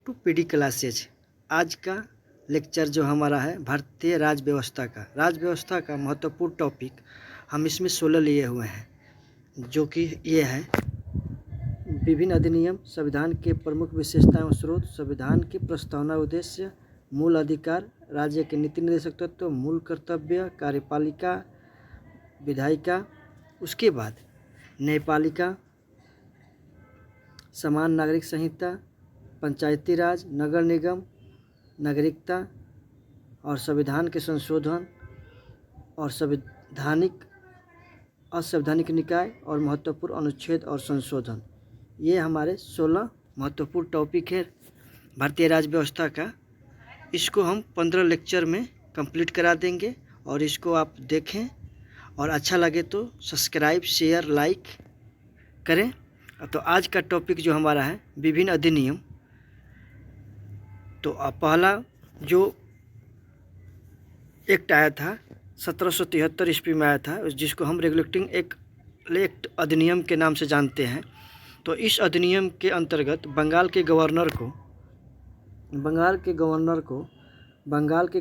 To PD classes. आज का lecture जो हमारा है भारतीय राज्य व्यवस्था का महत्वपूर्ण टॉपिक हम इसमें 16 लिए हुए हैं, जो कि ये है विभिन्न अधिनियम, संविधान के प्रमुख विशेषताएं और स्रोत, संविधान की प्रस्तावना, उद्देश्य, मूल अधिकार, राज्य के नीति निर्देशक तत्व, मूल कर्तव्य, कार्यपालिका, विधायिका, उसके बाद न्यायपालिका, समान नागरिक संहिता, पंचायती राज, नगर निगम, नागरिकता और संविधान के संशोधन और असंवैधानिक निकाय और महत्वपूर्ण अनुच्छेद और संशोधन। ये हमारे 16 महत्वपूर्ण टॉपिक है भारतीय राज्य व्यवस्था का। इसको हम 15 लेक्चर में कंप्लीट करा देंगे और इसको आप देखें और अच्छा लगे तो सब्सक्राइब, शेयर, लाइक करें। तो आज का टॉपिक जो हमारा है विभिन्न अधिनियम। तो पहला जो एक्ट आया था 1773 ईस्वी में आया था, जिसको हम रेगुलेटिंग एक्ट अधिनियम के नाम से जानते हैं। तो इस अधिनियम के अंतर्गत बंगाल के गवर्नर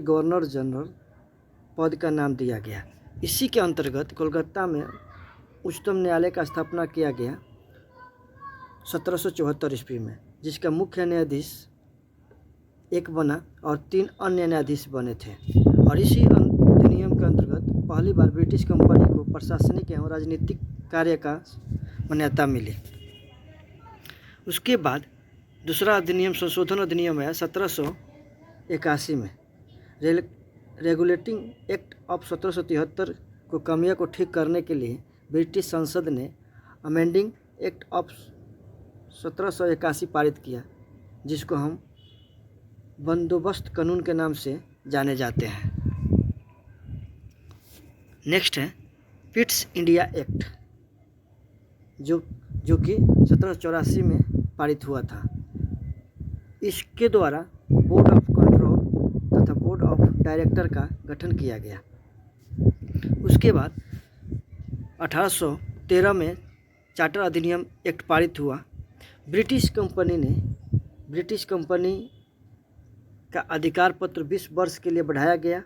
गवर्नर जनरल पद का नाम दिया गया। इसी के अंतर्गत कोलकाता में उच्चतम न्यायालय का स्थापना किया गया 1774 ईस्वी में, जिसका मुख्य न्यायाधीश एक बना और 3 अन्य न्यायाधीश बने थे। और इसी अधिनियम के अंतर्गत पहली बार ब्रिटिश कंपनी को प्रशासनिक एवं राजनीतिक कार्य का मान्यता मिली। उसके बाद दूसरा अधिनियम संशोधन अधिनियम है 1781 में। रेगुलेटिंग एक्ट ऑफ 1773 को कमियों को ठीक करने के लिए ब्रिटिश संसद ने अमेंडिंग एक्ट ऑफ 1781 पारित किया, जिसको हम बंदोबस्त कानून के नाम से जाने जाते हैं। नेक्स्ट है पिट्स इंडिया एक्ट, जो कि 1784 में पारित हुआ था। इसके द्वारा बोर्ड ऑफ कंट्रोल तथा बोर्ड ऑफ डायरेक्टर का गठन किया गया। उसके बाद 1813 में चार्टर अधिनियम एक्ट पारित हुआ। ब्रिटिश कंपनी का अधिकार पत्र 20 वर्ष के लिए बढ़ाया गया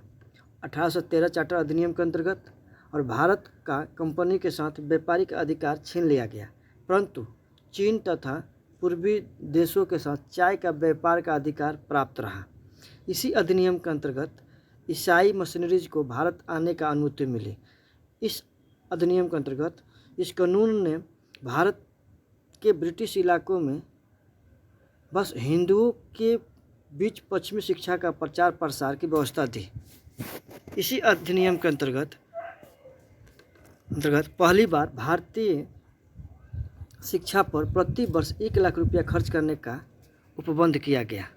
1813 चार्टर अधिनियम के अंतर्गत, और भारत का कंपनी के साथ व्यापारिक अधिकार छीन लिया गया। परंतु चीन तथा पूर्वी देशों के साथ चाय का व्यापार का अधिकार प्राप्त रहा। इसी अधिनियम के अंतर्गत ईसाई मशीनरीज को भारत आने का अनुमति मिली। इस अधिनियम के अंतर्गत इस कानून ने भारत के ब्रिटिश इलाकों में बस हिंदुओं के बीच पश्चिमी शिक्षा का प्रचार प्रसार की व्यवस्था दी। इसी अधिनियम के अंतर्गत पहली बार भारतीय शिक्षा पर प्रति वर्ष 1 लाख रुपया खर्च करने का उपबंध किया गया।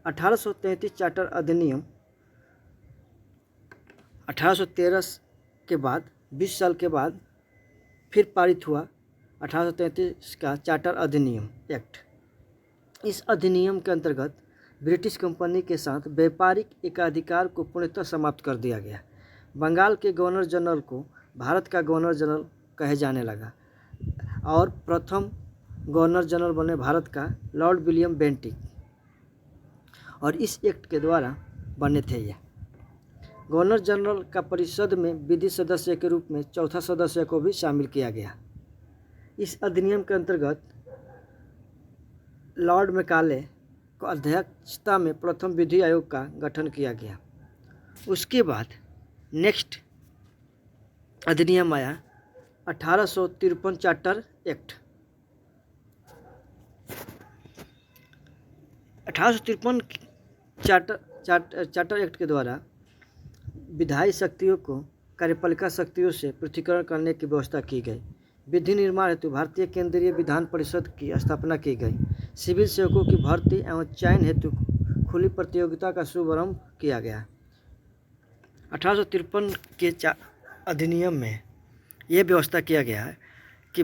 1833 चार्टर अधिनियम 1813 के बाद 20 साल के बाद फिर पारित हुआ 1833 का चार्टर अधिनियम एक्ट। इस अधिनियम के अंतर्गत ब्रिटिश कंपनी के साथ व्यापारिक एकाधिकार को पूर्णतः समाप्त कर दिया गया। बंगाल के गवर्नर जनरल को भारत का गवर्नर जनरल कहे जाने लगा और प्रथम गवर्नर जनरल बने भारत का लॉर्ड विलियम बेंटिक, और इस एक्ट के द्वारा बने थे। ये गवर्नर जनरल का परिषद में विधि सदस्य के रूप में चौथा सदस्य को भी शामिल किया गया। इस अधिनियम के अंतर्गत लॉर्ड मैकाले को अध्यक्षता में प्रथम विधि आयोग का गठन किया गया। उसके बाद नेक्स्ट अधिनियम आया 1853 चार्टर एक्ट। 1853 चार्टर एक्ट के द्वारा विधायी शक्तियों को कार्यपालिका शक्तियों से पृथक्करण करने की व्यवस्था की गई। विधि निर्माण हेतु भारतीय केंद्रीय विधान परिषद की स्थापना की गई। सिविल सेवकों की भर्ती एवं चयन हेतु खुली प्रतियोगिता का शुभारंभ किया गया। 1853 के अधिनियम में यह व्यवस्था किया गया है कि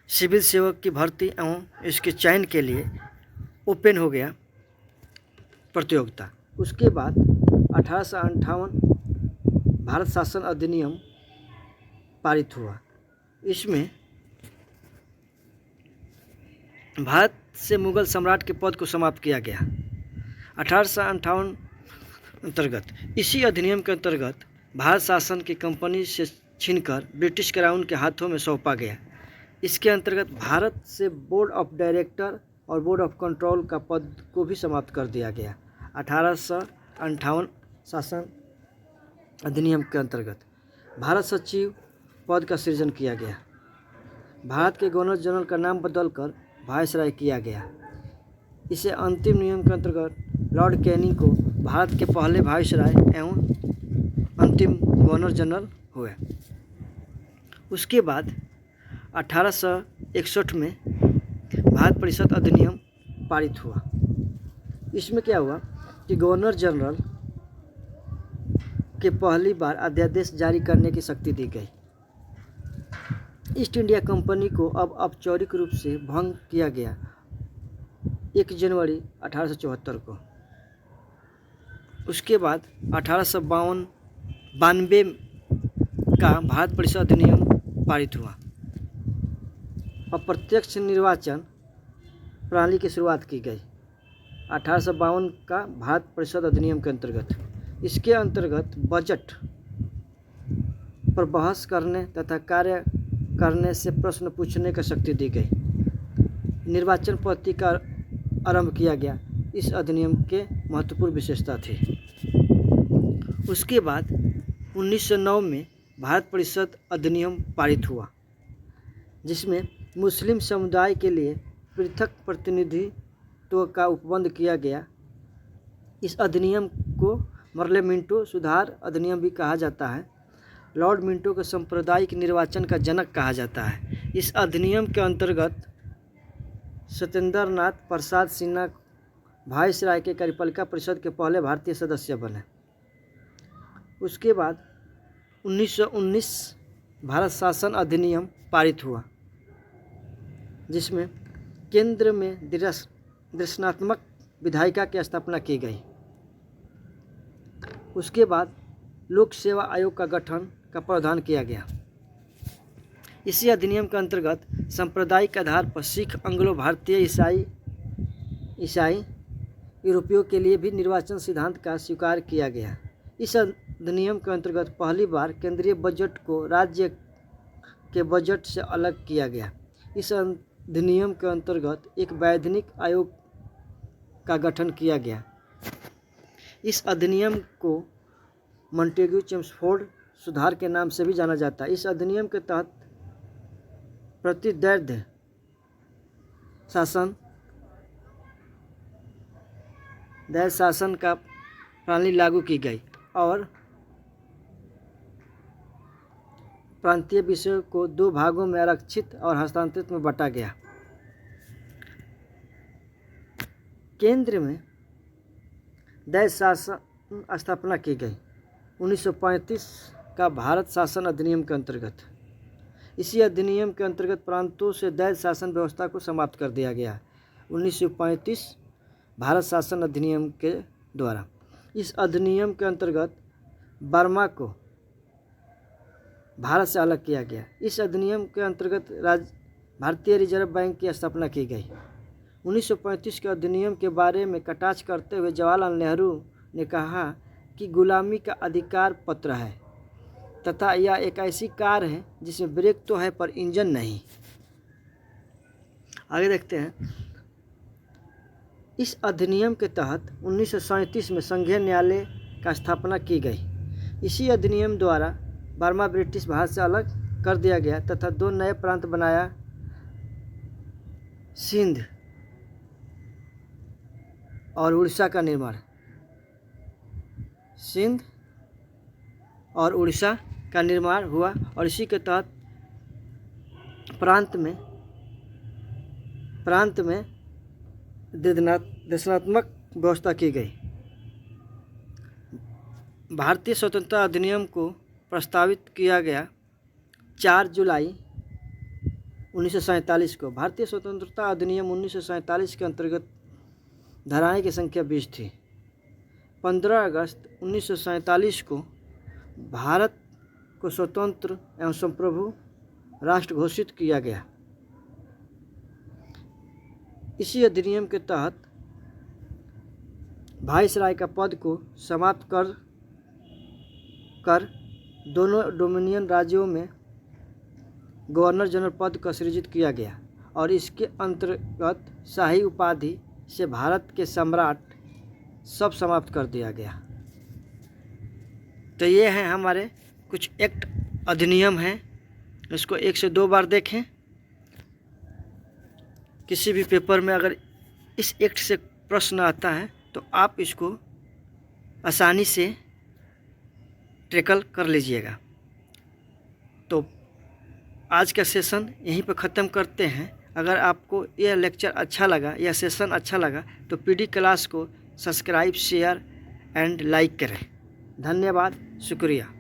सिविल सेवक की भर्ती एवं इसके चयन के लिए ओपन हो गया प्रतियोगिता। उसके बाद 1858 भारत शासन अधिनियम पारित हुआ। इसमें भारत से मुगल सम्राट के पद को समाप्त किया गया। 1858 अंतर्गत इसी अधिनियम के अंतर्गत भारत शासन की कंपनी से छीनकर ब्रिटिश क्राउन के हाथों में सौंपा गया। इसके अंतर्गत भारत से बोर्ड ऑफ डायरेक्टर और बोर्ड ऑफ कंट्रोल का पद को भी समाप्त कर दिया गया। 1858 शासन अधिनियम के अंतर्गत भारत सचिव पद का सृजन किया गया। भारत के गवर्नर जनरल का नाम बदलकर वायसराय किया गया। इसे अंतिम नियम के अंतर्गत लॉर्ड कैनिंग को भारत के पहले वायसराय एवं अंतिम गवर्नर जनरल हुए। उसके बाद 1861 में भारत परिषद अधिनियम पारित हुआ। इसमें क्या हुआ कि गवर्नर जनरल के पहली बार अध्यादेश जारी करने की शक्ति दी गई। ईस्ट इंडिया कंपनी को अब औपचारिक रूप से भंग किया गया 1 जनवरी 1874 को। उसके बाद 1892 का भारत परिषद अधिनियम पारित हुआ। अप्रत्यक्ष निर्वाचन प्रणाली की शुरुआत की गई 1852 का भारत परिषद अधिनियम के अंतर्गत। इसके अंतर्गत बजट पर बहस करने तथा कार्य करने से प्रश्न पूछने का शक्ति दी गई। निर्वाचन पद्धति का आरंभ किया गया। इस अधिनियम के महत्वपूर्ण विशेषता थी। उसके बाद 1909 में भारत परिषद अधिनियम पारित हुआ, जिसमें मुस्लिम समुदाय के लिए पृथक प्रतिनिधित्व का उपबंध किया गया। इस अधिनियम को मर्ले मिंटो सुधार अधिनियम भी कहा जाता है। लॉर्ड मिंटो को सांप्रदायिक निर्वाचन का जनक कहा जाता है। इस अधिनियम के अंतर्गत सत्येंद्र नाथ प्रसाद सिन्हा वायसराय के कार्यपालिका परिषद के पहले भारतीय सदस्य बने। उसके बाद 1919 भारत शासन अधिनियम पारित हुआ, जिसमें केंद्र में दर्शनात्मक विधायिका की स्थापना की गई। उसके बाद लोक सेवा आयोग का गठन का प्रावधान किया गया। इसी अधिनियम के अंतर्गत सांप्रदायिक आधार पर सिख, एंग्लो भारतीय, ईसाई यूरोपियों के लिए भी निर्वाचन सिद्धांत का स्वीकार किया गया। इस अधिनियम के अंतर्गत पहली बार केंद्रीय बजट को राज्य के बजट से अलग किया गया। इस अधिनियम के अंतर्गत एक वैधानिक आयोग का गठन किया गया। इस अधिनियम को मॉन्टेग्यू चेम्सफोर्ड सुधार के नाम से भी जाना जाता है। इस अधिनियम के तहत प्रतिद्वंद्वी शासन का प्रणाली लागू की गई और प्रांतीय विषयों को 2 भागों में आरक्षित और हस्तांतरित में बांटा गया। केंद्र में दैव शासन स्थापना की गई 1935 का भारत शासन अधिनियम के अंतर्गत। इसी अधिनियम के अंतर्गत प्रांतों से दैव शासन व्यवस्था को समाप्त कर दिया गया 1935 भारत शासन अधिनियम के द्वारा। इस अधिनियम के अंतर्गत बर्मा को भारत से अलग किया गया। इस अधिनियम के अंतर्गत भारतीय रिजर्व बैंक की स्थापना की गई। 1935 के अधिनियम के बारे में कटाक्ष करते हुए जवाहरलाल नेहरू ने कहा कि गुलामी का अधिकार पत्र है तथा यह एक ऐसी कार है जिसमें ब्रेक तो है पर इंजन नहीं। आगे देखते हैं। इस अधिनियम के तहत 1937 में संघीय न्यायालय का स्थापना की गई। इसी अधिनियम द्वारा बर्मा ब्रिटिश भारत से अलग कर दिया गया तथा 2 नए प्रांत बनाया, सिंध और उड़ीसा का निर्माण। सिंध और उड़ीसा का निर्माण हुआ और इसी के तहत प्रांत में दर्शनात्मक व्यवस्था की गई। भारतीय स्वतंत्रता अधिनियम को प्रस्तावित किया गया 4 जुलाई 1947 को। भारतीय स्वतंत्रता अधिनियम 1947 के अंतर्गत धाराएं की संख्या 20 थी। 15 अगस्त 1947 को भारत को स्वतंत्र एवं संप्रभु राष्ट्र घोषित किया गया। इसी अधिनियम के तहत वाइसराय का पद को समाप्त कर दोनों डोमिनियन राज्यों में गवर्नर जनरल पद का सृजित किया गया और इसके अंतर्गत शाही उपाधि से भारत के सम्राट सब समाप्त कर दिया गया। तो ये हैं हमारे कुछ एक्ट अधिनियम हैं, इसको 1 से 2 बार देखें। किसी भी पेपर में अगर इस एक्ट से प्रश्न आता है तो आप इसको आसानी से टैकल कर लीजिएगा। तो आज का सेशन यहीं पर ख़त्म करते हैं। अगर आपको यह लेक्चर अच्छा लगा या सेशन अच्छा लगा तो पीडी क्लास को सब्सक्राइब, शेयर एंड लाइक करें। धन्यवाद, शुक्रिया।